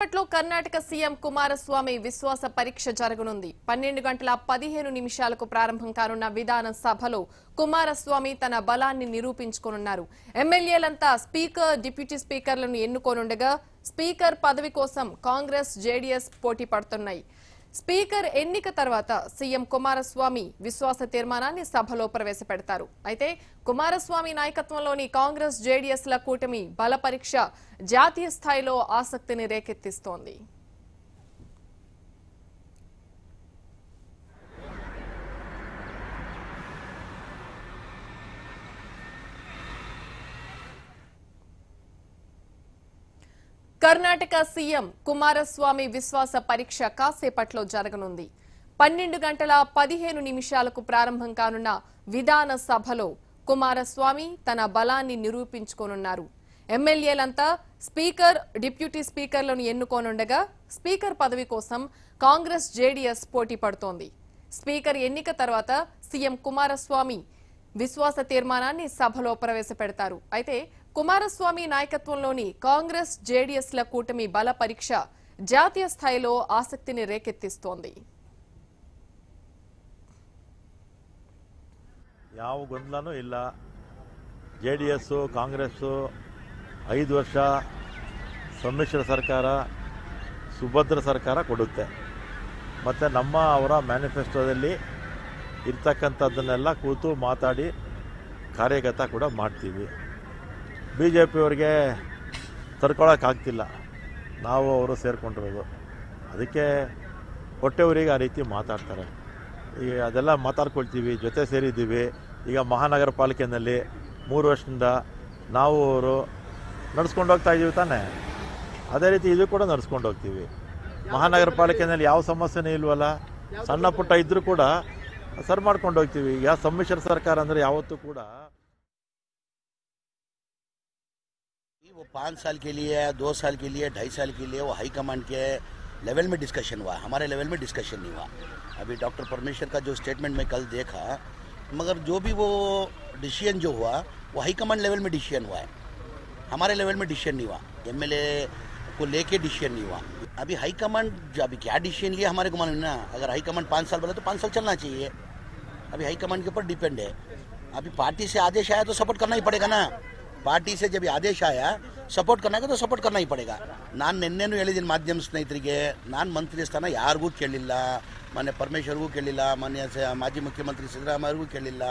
కాసేపట్లో కర్ణాటక సీఎం కుమారస్వామి విశ్వాస పరీక్ష జరగనుంది. 12:15 ప్రారంభం కానున్న విధాన సభలో కుమారస్వామి తన బలాన్ని నిరూపించుకోనున్నారు. ఎమ్మెల్యేలంతా స్పీకర్, డిప్యూటీ స్పీకర్లను ఎన్నుకోనుండగా స్పీకర్ పదవి కోసం కాంగ్రెస్, జేడీఎస్ పోటీ పడుతున్నాయి. స్పీకర్ ఎన్నిక తర్వాత సీఎం కుమారస్వామి విశ్వాస తీర్మానాన్ని సభలో ప్రవేశపెడతారు. అయితే కుమారస్వామి నాయకత్వంలోని కాంగ్రెస్, జేడీఎస్ల కూటమి బల పరీక్ష జాతీయ స్థాయిలో ఆసక్తిని రేకెత్తిస్తోంది. కర్ణాటక సీఎం కుమారస్వామి విశ్వాస పరీక్ష కాసేపట్లో జరగనుంది. 12:15 ప్రారంభం కానున్న విధాన సభలో కుమారస్వామి తన బలాన్ని నిరూపించుకోనున్నారు. ఎమ్మెల్యేలంతా స్పీకర్, డిప్యూటీ స్పీకర్లను ఎన్నుకోనుండగా స్పీకర్ పదవి కోసం కాంగ్రెస్, జేడీఎస్ పోటీ పడుతోంది. స్పీకర్ ఎన్నిక తర్వాత సీఎం కుమారస్వామి విశ్వాస తీర్మానాన్ని సభలో ప్రవేశపెడతారు. అయితే కుమారస్వామి నాయకత్వంలోని కాంగ్రెస్, జేడీఎస్ల కూటమి బల పరీక్ష జాతీయ స్థాయిలో ఆసక్తిని రేకెత్తిస్తోంది. ಯಾವ ಗೊಂದಲನೂ ಇಲ್ಲ. ಜೆಡಿಎಸ್, ಕಾಂಗ್ರೆಸ್ 5 ವರ್ಷ ಸಮ್ಮಿಶ್ರ ಸರ್ಕಾರ, ಸುಭದ್ರ ಸರ್ಕಾರ ಕೊಡುತ್ತೆ. ಮತ್ತು ಅವರ ಮ್ಯಾನಿಫೆಸ್ಟೋದಲ್ಲಿ ಇರ್ತಕ್ಕಂಥದ್ದನ್ನೆಲ್ಲ ಕೂತು ಮಾತಾಡಿ ಕಾರ್ಯಗತ ಕೂಡ ಮಾಡ್ತೀವಿ. BJP ಅವರಿಗೆ ತಡ್ಕೊಳ್ಳೋಕ್ಕಾಗ್ತಿಲ್ಲ, ನಾವು ಅವರು ಸೇರಿಕೊಂಡಿರೋದು. ಅದಕ್ಕೆ ಹೊಟ್ಟೆವರಿಗೆ ಆ ರೀತಿ ಮಾತಾಡ್ತಾರೆ. ಈಗ ಅದೆಲ್ಲ ಮಾತಾಡ್ಕೊಳ್ತೀವಿ, ಜೊತೆ ಸೇರಿದ್ದೀವಿ. ಈಗ ಮಹಾನಗರ ಪಾಲಿಕೆಯಲ್ಲಿ 3 ವರ್ಷದಿಂದ ನಾವು ಅವರು ನಡೆಸ್ಕೊಂಡು ಹೋಗ್ತಾ ಇದ್ದೀವಿ ತಾನೇ, ಅದೇ ರೀತಿ ಇದು ಕೂಡ ನಡೆಸ್ಕೊಂಡು ಹೋಗ್ತೀವಿ. ಮಹಾನಗರ ಪಾಲಿಕೆಯಲ್ಲಿ ಯಾವ ಸಮಸ್ಯೆನೂ ಇಲ್ವಲ್ಲ, ಸಣ್ಣ ಪುಟ್ಟ ಇದ್ದರೂ ಕೂಡ ಸರಿ ಮಾಡ್ಕೊಂಡು ಹೋಗ್ತೀವಿ. ಈಗ ಸಮ್ಮಿಶ್ರ ಸರ್ಕಾರ ಅಂದರೆ ಯಾವತ್ತೂ ಕೂಡ वो 5 साल के लिए, 2 साल के लिए, 2.5 साल के लिए वो हाईकमांड के लेवल में डिस्कशन हुआ, हमारे लेवल में डिस्कशन नहीं हुआ. अभी डॉक्टर परमेश्वर का जो स्टेटमेंट मैं कल देखा, मगर जो भी वो डिसीजन जो हुआ वो हाईकमांड लेवल में डिसीजन हुआ है, हमारे लेवल में डिसीजन नहीं हुआ. MLA को लेके डिसीजन नहीं हुआ. अभी हाईकमांड अभी क्या डिसीजन लिया हमारे को मालूम ना. अगर हाईकमांड 5 साल बोले तो 5 साल चलना चाहिए. अभी हाईकमांड के ऊपर डिपेंड है. अभी पार्टी से आदेश आया तो सपोर्ट करना ही पड़ेगा ना. ಪಾರ್ಟಿ से जब आदेश आया सपोर्ट करना है तो सपोर्ट करना ही पड़ेगा. ನಾನು ನಿನ್ನೆನೂ ಹೇಳಿದ್ದೀನಿ ಮಾಧ್ಯಮ ಸ್ನೇಹಿತರಿಗೆ, ನಾನು ಮಂತ್ರಿ ಸ್ಥಾನ ಯಾರಿಗೂ ಕೇಳಿಲ್ಲ, ಮಾನ್ಯ ಪರಮೇಶ್ವರ್ಗೂ ಕೇಳಿಲ್ಲ, ಮಾನ್ಯ ಮಾಜಿ ಮುಖ್ಯಮಂತ್ರಿ ಸಿದ್ದರಾಮಯ್ಯಗೂ ಕೇಳಿಲ್ಲ.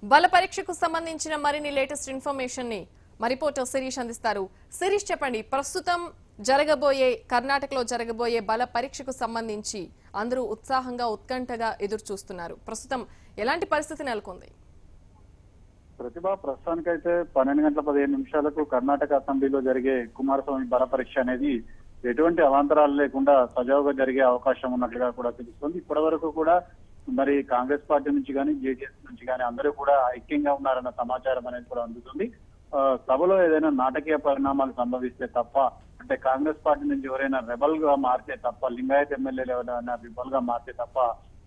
బల పరీక్షకు సంబంధించిన మరిన్ని లేటెస్ట్ ఇన్ఫర్మేషన్ ని మా రిపోర్టర్ శిరీష్ అందిస్తారు. శిరీష్, చెప్పండి, ప్రస్తుతం కర్ణాటకలో జరగబోయే బల పరీక్షకు సంబంధించి అందరూ ఉత్సాహంగా, ఉత్కంఠగా ఎదురు చూస్తున్నారు. ప్రస్తుతం ఎలాంటి పరిస్థితి నెలకొంది? ప్రతిభ, ప్రస్తుతానికైతే 12:15 కర్ణాటక అసెంబ్లీలో జరిగే కుమారస్వామి బల పరీక్ష అనేది ఎటువంటి అవాంతరాలు లేకుండా సజావుగా జరిగే అవకాశం ఉన్నట్లుగా కూడా తెలుస్తుంది. ఇప్పటి వరకు కూడా మరి కాంగ్రెస్ పార్టీ నుంచి కానీ, జేడీఎస్ నుంచి కానీ అందరూ కూడా ఐక్యంగా ఉన్నారన్న సమాచారం అనేది కూడా అందుతుంది. సభలో ఏదైనా నాటకీయ పరిణామాలు సంభవిస్తే తప్ప, అంటే కాంగ్రెస్ పార్టీ నుంచి ఎవరైనా రెబల్ గా మారితే తప్ప, లింగాయత్ ఎమ్మెల్యేలు ఎవరైనా రెబల్ గా మారితే తప్ప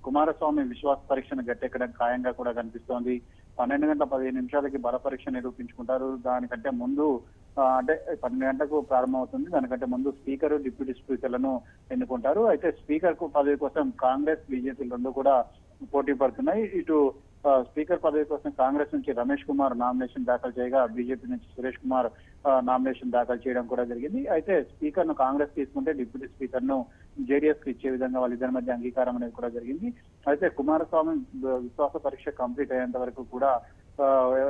కుమారస్వామి విశ్వాస పరీక్షను గట్టెక్కడం ఖాయంగా కూడా కనిపిస్తోంది. 12:15 బల పరీక్ష నిరూపించుకుంటారు. దానికంటే ముందు అంటే 12 గంటలకు ప్రారంభమవుతుంది. దానికంటే ముందు స్పీకర్, డిప్యూటీ స్పీకర్లను ఎన్నుకుంటారు. అయితే స్పీకర్ పదవి కోసం కాంగ్రెస్, బీజేపీ రెండు కూడా పోటీ పడుతున్నాయి. ఇటు స్పీకర్ పదవి కోసం కాంగ్రెస్ నుంచి రమేష్ కుమార్ నామినేషన్ దాఖలు చేయగా, బీజేపీ నుంచి సురేష్ కుమార్ నామినేషన్ దాఖలు చేయడం కూడా జరిగింది. అయితే స్పీకర్ ను కాంగ్రెస్ తీసుకుంటే డిప్యూటీ స్పీకర్ ను జేడీఎస్ కి ఇచ్చే విధంగా వాళ్ళిద్దరి మధ్య అంగీకారం అనేది కూడా జరిగింది. అయితే కుమారస్వామి విశ్వాస పరీక్ష కంప్లీట్ అయ్యేంత వరకు కూడా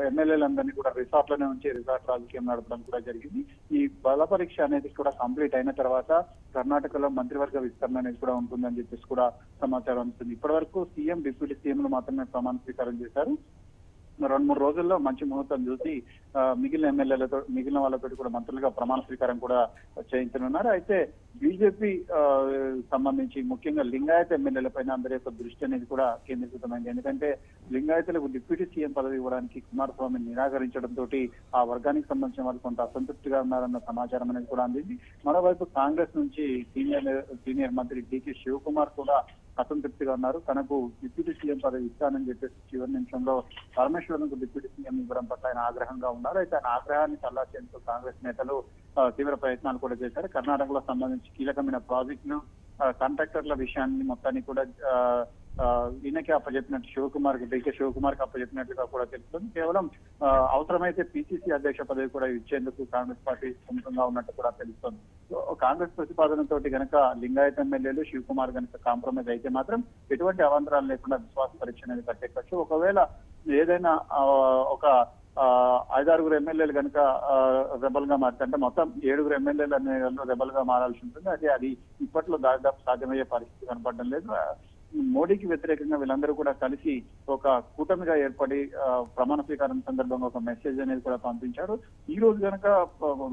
ఎమ్మెల్యేలందరినీ కూడా రిసార్ట్ లోనే ఉంచి రిసార్ట్ రాజకీయం నడపడం కూడా జరిగింది. ఈ బల పరీక్ష అనేది కూడా కంప్లీట్ అయిన తర్వాత కర్ణాటకలో మంత్రివర్గ విస్తరణ అనేది కూడా ఉంటుందని చెప్పేసి కూడా సమాచారం అందుతుంది. ఇప్పటి వరకు సీఎం, డిప్యూటీ సీఎంలు మాత్రమే ప్రమాణ స్వీకారం చేశారు. 2-3 రోజుల్లో మంచి ముహూర్తం చూసి మిగిలిన వాళ్ళతో కూడా మంత్రులుగా ప్రమాణ స్వీకారం కూడా చేయించనున్నారు. అయితే బీజేపీ సంబంధించి ముఖ్యంగా లింగాయత్ ఎమ్మెల్యేల పైన అందరి యొక్క దృష్టి అనేది కూడా కేంద్రీకృతమైంది. ఎందుకంటే లింగాయతులకు డిప్యూటీ సీఎం పదవి ఇవ్వడానికి కుమారస్వామి నిరాకరించడంతో ఆ వర్గానికి సంబంధించిన వాళ్ళు కొంత అసంతృప్తిగా ఉన్నారన్న సమాచారం అనేది కూడా అందింది. మరోవైపు కాంగ్రెస్ నుంచి సీనియర్ మంత్రి DK శివకుమార్ కూడా అసంతృప్తిగా ఉన్నారు. తనకు డిప్యూటీ సీఎం పదవి ఇస్తానని చెప్పేసి చివరి నిమిషంలో పరమేశ్వరన్కు డిప్యూటీ సీఎం ఇవ్వడం పట్ల ఆయన ఆగ్రహంగా ఉన్నారు. అయితే ఆయన ఆగ్రహాన్ని చల్లార్చేందుకు కాంగ్రెస్ నేతలు తీవ్ర ప్రయత్నాలు కూడా చేశారు. కర్ణాటకలో సంబంధించి కీలకమైన ప్రాజెక్టులు కాంట్రాక్టర్ల విషయాన్ని మొత్తాన్ని కూడా ఈయనకి అప్పచెప్పినట్టు డీకే శివకుమార్ కి అప్పచెప్పినట్లుగా కూడా తెలుస్తుంది. కేవలం అవసరమైతే పిసిసి అధ్యక్ష పదవి కూడా ఇచ్చేందుకు కాంగ్రెస్ పార్టీ సుముఖంగా ఉన్నట్టు కూడా తెలుస్తుంది. కాంగ్రెస్ ప్రతిపాదనతో గనక లింగాయత్ ఎమ్మెల్యేలు శివకుమార్ గనక కాంప్రమైజ్ అయితే మాత్రం ఎటువంటి అవాంతరాలు లేకుండా విశ్వాస పరీక్ష అనేది కట్టేయచ్చు. ఒకవేళ ఏదైనా ఒక 5-6 ఎమ్మెల్యేలు కనుక రెబల్ గా మారుతుంటే మొత్తం 7 ఎమ్మెల్యేలు అనే రెబల్ గా మారాల్సి ఉంటుంది. అది ఇప్పట్లో దాదాపు సాధ్యమయ్యే పరిస్థితి కనపడడం లేదు. మోడీకి వ్యతిరేకంగా వీళ్ళందరూ కూడా కలిసి ఒక కూటమిగా ఏర్పడి ప్రమాణ స్వీకారం సందర్భంగా ఒక మెసేజ్ అనేది కూడా పంపించారు. ఈ రోజు కనుక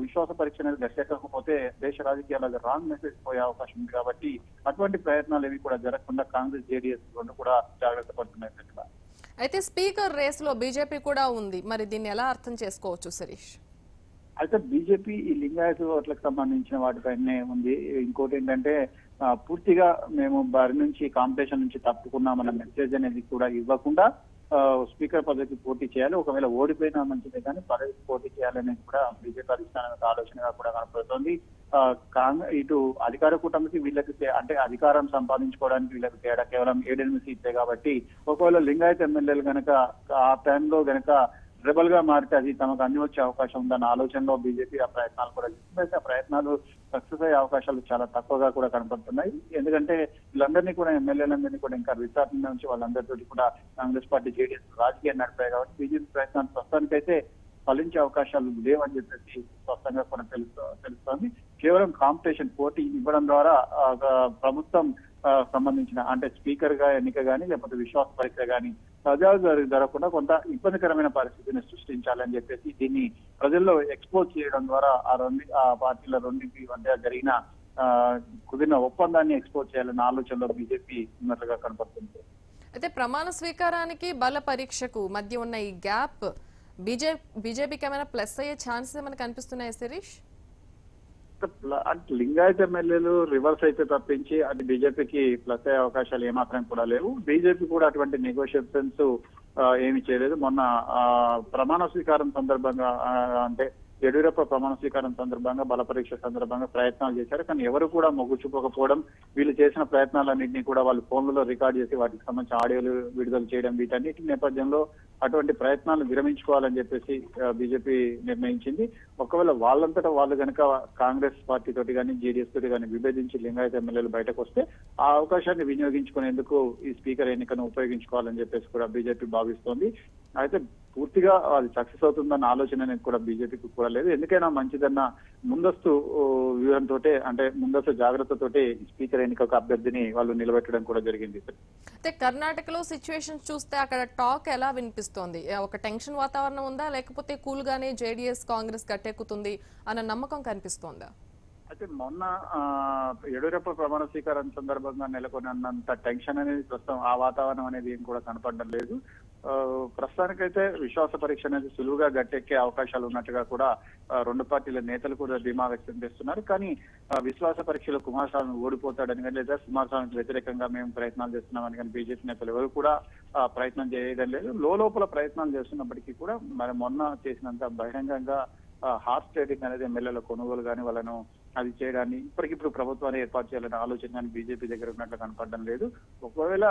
విశ్వాస పరీక్ష అనేది గట్టెక్కకపోతే దేశ రాజకీయాలకు రాంగ్ మెసేజ్ పోయే అవకాశం ఉంది. కాబట్టి అటువంటి ప్రయత్నాలు ఏవి కూడా జరగకుండా కాంగ్రెస్ జేడీఎస్ రెండు కూడా జాగ్రత్త పడుతున్నాయి. అయితే స్పీకర్ రేస్ లో బీజేపీ కూడా ఉంది, మరి దీన్ని ఎలా అర్థం చేసుకోవచ్చు శిరీష్? అయితే బీజేపీ ఈ లింగాయత్ ఓట్లకు సంబంధించిన వాటిపైనే ఉంది. ఇంకోటి ఏంటంటే పూర్తిగా మేము వారి నుంచి కాంపిటీషన్ నుంచి తప్పుకున్నామన్న మెసేజ్ అనేది కూడా ఇవ్వకుండా స్పీకర్ పదవికి పోటీ చేయాలి. ఒకవేళ ఓడిపోయినా మంచిదే కానీ పదవికి పోటీ చేయాలనేది కూడా బీజేపీ అధిష్టానం ఆలోచనగా కూడా కనపడుతోంది. ఇటు అధికార కూటమికి వీళ్ళకి అంటే అధికారం సంపాదించుకోవడానికి వీళ్ళకి తేడా కేవలం 7-8 సీట్లే కాబట్టి ఒకవేళ లింగాయత్ ఎమ్మెల్యేలు గనక ఆ టైంలో గనక రెబల్ గా మారితే అది తమకు అన్ని వచ్చే అవకాశం ఉందన్న ఆలోచనలో బీజేపీ ఆ ప్రయత్నాలు కూడా చేస్తుంది. ఆ ప్రయత్నాలు సక్సెస్ అయ్యే అవకాశాలు చాలా తక్కువగా కూడా కనపడుతున్నాయి. ఎందుకంటే వీళ్ళందరినీ కూడా ఎమ్మెల్యేలందరినీ కూడా ఇంకా విచారణ నుంచి వాళ్ళందరితో కూడా కాంగ్రెస్ పార్టీ జేడీఎస్ రాజకీయాన్ని నడిపాయి కాబట్టి బీజేపీ ప్రయత్నాలు ప్రస్తుతానికైతే ఫలించే అవకాశాలు లేవని చెప్పేసి స్పష్టంగా కూడా తెలుస్తోంది. కేవలం కాంపిటీషన్ పోటీ ఇవ్వడం ద్వారా ప్రభుత్వం సంబంధించిన అంటే స్పీకర్ గా ఎన్నిక గానీ లేకపోతే విశ్వాస పరీక్ష గానీ సజావుగా జరగకుండా కొంత ఇబ్బందికరమైన పరిస్థితిని సృష్టించాలని చెప్పేసి దీన్ని ప్రజల్లో ఎక్స్పోజ్ చేయడం ద్వారా ఆ పార్టీల రెండింటి మధ్య జరిగిన కుదిరిన ఒప్పందాన్ని ఎక్స్పోజ్ చేయాలన్న ఆలోచనలో బీజేపీ ఉన్నట్లుగా కనపడుతుంది. అయితే ప్రమాణ స్వీకారానికి బల పరీక్షకు మధ్య ఉన్న ఈ గ్యాప్ బీజేపీకి ఏమైనా ప్లస్ అయ్యే ఛాన్సెస్ ఏమైనా కనిపిస్తున్నాయి శిరీష్? లింగాయత్ ఎమ్మెల్యేలు రివర్స్ అయితే తప్పించి అది బీజేపీకి ప్లస్ అయ్యే అవకాశాలు ఏమాత్రం కూడా లేవు. బీజేపీ కూడా అటువంటి నెగోషియేషన్స్ ఏమి చేయలేదు. మొన్న ప్రమాణ స్వీకారం సందర్భంగా అంటే యడ్యూరప్ప ప్రమాణ స్వీకారం సందర్భంగా బల పరీక్ష సందర్భంగా ప్రయత్నాలు చేశారు. కానీ ఎవరు కూడా మొగ్గు చూపకపోవడం, వీళ్ళు చేసిన ప్రయత్నాలన్నింటినీ కూడా వాళ్ళు ఫోన్లలో రికార్డ్ చేసి వాటికి సంబంధించిన ఆడియోలు విడుదల చేయడం, వీటన్నిటి నేపథ్యంలో అటువంటి ప్రయత్నాలు విరమించుకోవాలని చెప్పేసి బీజేపీ నిర్ణయించింది. ఒకవేళ వాళ్ళంతటా వాళ్ళు కనుక కాంగ్రెస్ పార్టీ తోటి కానీ జేడీఎస్ తోటి కానీ విభేదించి లింగాయత్ ఎమ్మెల్యేలు బయటకు వస్తే ఆ అవకాశాన్ని వినియోగించుకునేందుకు ఈ స్పీకర్ ఎన్నికను ఉపయోగించుకోవాలని చెప్పేసి కూడా బీజేపీ భావిస్తోంది. అయితే పూర్తిగా అది సక్సెస్ అవుతుందన్న ఆలోచన అనేది కూడా బీజేపీకి కూడా లేదు. ఎందుకైనా మంచిదన్న ముందస్తు వ్యూహంతో అంటే ముందస్తు జాగ్రత్తతోటి స్పీకర్ ఎన్నికకు అభ్యర్థిని వాళ్ళు నిలబెట్టడం కూడా జరిగింది. అయితే కర్ణాటకలో సిచ్యువేషన్ చూస్తే అక్కడ టాక్ ఎలా వినిపిస్తోంది? ఒక టెన్షన్ వాతావరణం ఉందా, లేకపోతే కూల్ గానే జేడీఎస్ కాంగ్రెస్ గట్టెక్కుతుంది అన్న నమ్మకం కనిపిస్తోందా? అయితే మొన్న యడ్యూరప్ప ప్రమాణ స్వీకారం సందర్భంగా నెలకొన్నంత టెన్షన్ అనేది ప్రస్తుతం ఆ వాతావరణం అనేది ఏం కూడా కనపడడం లేదు. ప్రస్తుతానికైతే విశ్వాస పరీక్ష అనేది సులువుగా గట్టెక్కే అవకాశాలు ఉన్నట్టుగా కూడా రెండు పార్టీల నేతలు కూడా ధీమా వ్యక్తం చేస్తున్నారు. కానీ విశ్వాస పరీక్షలో కుమారస్వామి ఓడిపోతాడని కానీ లేదా కుమారస్వామికి వ్యతిరేకంగా మేము ప్రయత్నాలు చేస్తున్నామని కానీ బీజేపీ నేతలు ఎవరు కూడా ప్రయత్నం చేయడం లేదు. లోపల ప్రయత్నాలు చేస్తున్నప్పటికీ కూడా మరి మొన్న చేసినంత బహిరంగంగా హార్స్ ట్రేడింగ్ అనేది ఎమ్మెల్యేల కొనుగోలు కానీ వాళ్ళను అది చేయడాన్ని ఇప్పటికిప్పుడు ప్రభుత్వాన్ని ఏర్పాటు చేయాలనే ఆలోచన కానీ బీజేపీ దగ్గర ఉన్నట్లు కనపడడం లేదు. ఒకవేళ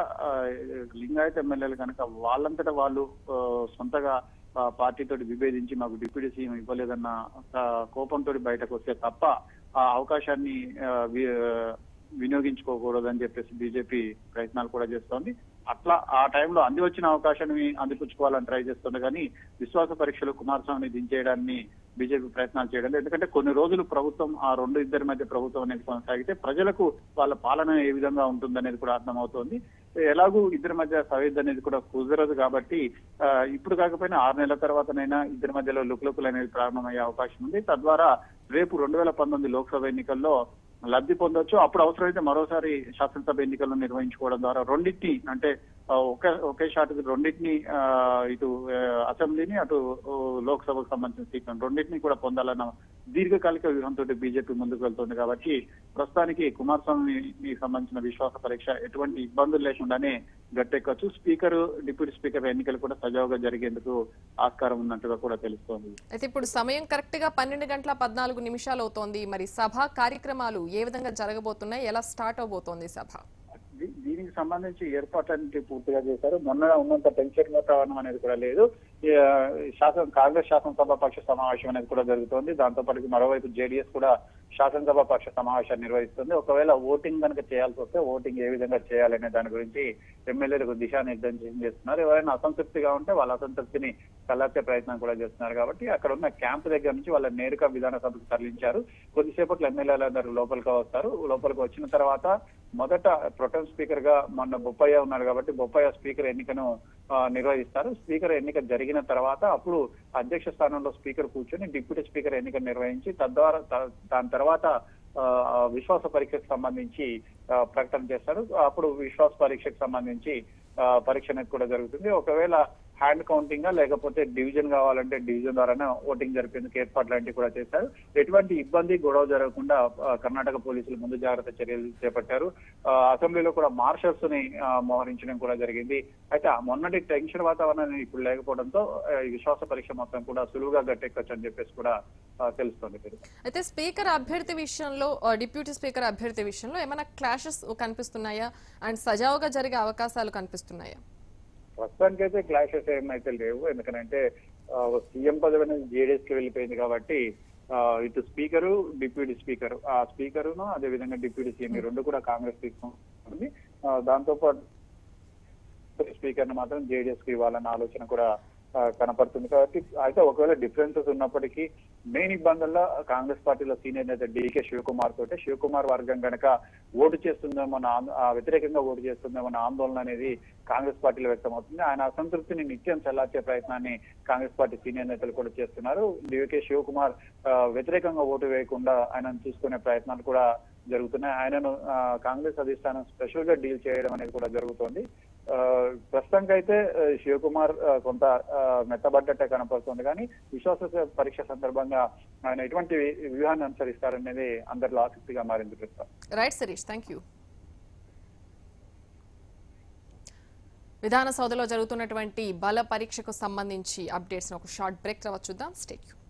లింగాయత్ ఎమ్మెల్యేలు కనుక వాళ్ళంతటా వాళ్ళు సొంతగా పార్టీతోటి విభేదించి మాకు డిప్యూటీ సీఎం ఇవ్వలేదన్న కోపంతో బయటకు వస్తే తప్ప ఆ అవకాశాన్ని వినియోగించుకోకూడదని చెప్పేసి బీజేపీ ప్రయత్నాలు కూడా చేస్తోంది. అట్లా ఆ టైంలో అంది వచ్చిన అవకాశాన్ని అందిపుచ్చుకోవాలని ట్రై చేస్తుంది. కానీ విశ్వాస పరీక్షలు కుమారస్వామిని దించేయడాన్ని బీజేపీ ప్రయత్నాలు చేయడం లేదు. ఎందుకంటే కొన్ని రోజులు ప్రభుత్వం ఆ ఇద్దరి మధ్య ప్రభుత్వం అనేది కొనసాగితే ప్రజలకు వాళ్ళ పాలన ఏ విధంగా ఉంటుందనేది కూడా అర్థమవుతోంది. ఎలాగూ ఇద్దరి మధ్య సవిధ అనేది కూడా కుదరదు కాబట్టి ఇప్పుడు కాకపోయినా 6 నెలల తర్వాతనైనా ఇద్దరి మధ్యలో లుకులుకులు అనేది ప్రారంభమయ్యే అవకాశం ఉంది. తద్వారా రేపు 2019 లోక్సభ ఎన్నికల్లో లబ్ధి పొందొచ్చు. అప్పుడు అవసరమైతే మరోసారి శాసనసభ ఎన్నికలను నిర్వహించుకోవడం ద్వారా రెండింటిని అంటే ఒకే షాట్ రెండింటిని ఇటు అసెంబ్లీని అటు లోక్సభకు సంబంధించిన సీట్లను రెండింటిని కూడా పొందాలన్న దీర్ఘకాలిక వ్యూహంతో బీజేపీ ముందుకు వెళ్తోంది కాబట్టి ప్రస్తుతానికి కుమారస్వామికి సంబంధించిన విశ్వాస పరీక్ష ఎటువంటి ఇబ్బందులు లేకుండానే గట్టెక్కచ్చు. స్పీకర్, డిప్యూటీ స్పీకర్ ఎన్నికలు కూడా సజావుగా జరిగేందుకు ఆస్కారం ఉన్నట్టుగా కూడా తెలుస్తోంది. అయితే ఇప్పుడు సమయం కరెక్ట్ గా 12:14 అవుతోంది. మరి సభ కార్యక్రమాలు ఏ విధంగా జరగబోతున్నాయి, ఎలా స్టార్ట్ అవబోతోంది సభ? దీనికి సంబంధించి ఏర్పాట్లన్నింటి పూర్తిగా చేశారు. మొన్న ఉన్నంత టెన్షన్ వాతావరణం అనేది కూడా లేదు. కాంగ్రెస్ శాసనసభ పక్ష సమావేశం అనేది కూడా జరుగుతోంది. దాంతో పాటు మరోవైపు జేడీఎస్ కూడా శాసనసభ పక్ష సమావేశాన్ని నిర్వహిస్తుంది. ఒకవేళ ఓటింగ్ కనుక చేయాల్సి వస్తే ఓటింగ్ ఏ విధంగా చేయాలనే దాని గురించి ఎమ్మెల్యేలకు దిశానిర్దేశం చేస్తున్నారు. ఎవరైనా అసంతృప్తిగా ఉంటే వాళ్ళ అసంతృప్తిని చల్లార్చే ప్రయత్నం కూడా చేస్తున్నారు. కాబట్టి అక్కడ ఉన్న క్యాంప్ దగ్గర నుంచి వాళ్ళ నేరుగా విధానసభకు తరలించారు. కొద్దిసేపట్లో ఎమ్మెల్యేలందరూ లోపలికి వస్తారు. లోపలికి వచ్చిన తర్వాత మొదట ప్రొటెం స్పీకర్ గా మొన్న బొప్పయ్య ఉన్నారు కాబట్టి బొప్పయ్య స్పీకర్ ఎన్నికను నిర్వహిస్తారు. స్పీకర్ ఎన్నిక జరిగిన తర్వాత అప్పుడు అధ్యక్ష స్థానంలో స్పీకర్ కూర్చొని డిప్యూటీ స్పీకర్ ఎన్నిక నిర్వహించి తద్వారా దాని తర్వాత విశ్వాస పరీక్షకు సంబంధించి ప్రకటన చేస్తారు. అప్పుడు విశ్వాస పరీక్షకు సంబంధించి పరీక్ష అనేది కూడా జరుగుతుంది. ఒకవేళ హ్యాండ్ కౌంటింగ్ లేకపోతే డివిజన్ కావాలంటే డివిజన్ ద్వారానే ఓటింగ్ జరిపేందుకు ఏర్పాట్లు లాంటివి కూడా చేశారు. ఎటువంటి ఇబ్బంది, గొడవ జరగకుండా కర్ణాటక పోలీసులు ముందు జాగ్రత్త చర్యలు చేపట్టారు. అసెంబ్లీలో కూడా మార్షల్స్ ని మోహరించడం కూడా జరిగింది. అయితే మొన్నటి టెన్షన్ వాతావరణం ఇప్పుడు లేకపోవడంతో ఈ విశ్వాస పరీక్ష మొత్తం కూడా సులువుగా గట్టెక్కచ్చు అని చెప్పేసి కూడా తెలుస్తుంది. అయితే స్పీకర్ అభ్యర్థి విషయంలో, డిప్యూటీ స్పీకర్ అభ్యర్థి విషయంలో ఏమైనా క్లాషెస్ కనిపిస్తున్నాయా అండ్ సజావుగా జరిగే అవకాశాలు కనిపిస్తున్నాయా? ప్రస్తుతానికి అయితే క్లాషెస్ ఏమైతే లేవు. ఎందుకంటే సీఎం పదవి అనేది జేడీఎస్ కి వెళ్ళిపోయింది కాబట్టి ఇటు స్పీకరు, డిప్యూటీ స్పీకర్, ఆ స్పీకరును అదే విధంగా డిప్యూటీ సీఎం రెండు కూడా కాంగ్రెస్ తీసుకుంటుంది. దాంతో పాటు స్పీకర్ ను మాత్రం జేడీఎస్ కి ఇవ్వాలన్న ఆలోచన కూడా కనపడుతుంది. కాబట్టి అయితే ఒకవేళ డిఫరెన్సెస్ ఉన్నప్పటికీ మెయిన్ ఇబ్బందుల్లో కాంగ్రెస్ పార్టీలో సీనియర్ నేత డీకే శివకుమార్ తోటే శివకుమార్ వర్గం కనుక ఓటు చేస్తుందేమో, వ్యతిరేకంగా ఓటు చేస్తుందేమో ఆందోళన అనేది కాంగ్రెస్ పార్టీలో వ్యక్తమవుతుంది. ఆయన అసంతృప్తిని నిత్యం చల్లార్చే ప్రయత్నాన్ని కాంగ్రెస్ పార్టీ సీనియర్ నేతలు కూడా చేస్తున్నారు. డీకే శివకుమార్ వ్యతిరేకంగా ఓటు వేయకుండా ఆయనను చూసుకునే ప్రయత్నాలు కూడా జరుగుతున్నాయి. ఆయనను కాంగ్రెస్ అధిష్టానం స్పెషల్ గా డీల్ చేయడం అనేది కూడా జరుగుతోంది. ప్రస్తుతానికి అయితే శివకుమార్ కొంత మెత్తబడ్డట్టే కనపడుతుంది. కానీ విశ్వాస పరీక్ష సందర్భంగా ఆయన ఎటువంటి వ్యూహాన్ని అనుసరిస్తారనేది అందరిలో ఆసక్తిగా మారింది. ప్రస్తుతం రైట్ శిరీష్, థ్యాంక్ యూ. విధాన సౌధలో జరుగుతున్నటువంటి బల పరీక్షకు సంబంధించి అప్డేట్స్ ఒక షార్ట్ బ్రేక్ తర్వాత చూద్దాం. Stay tune.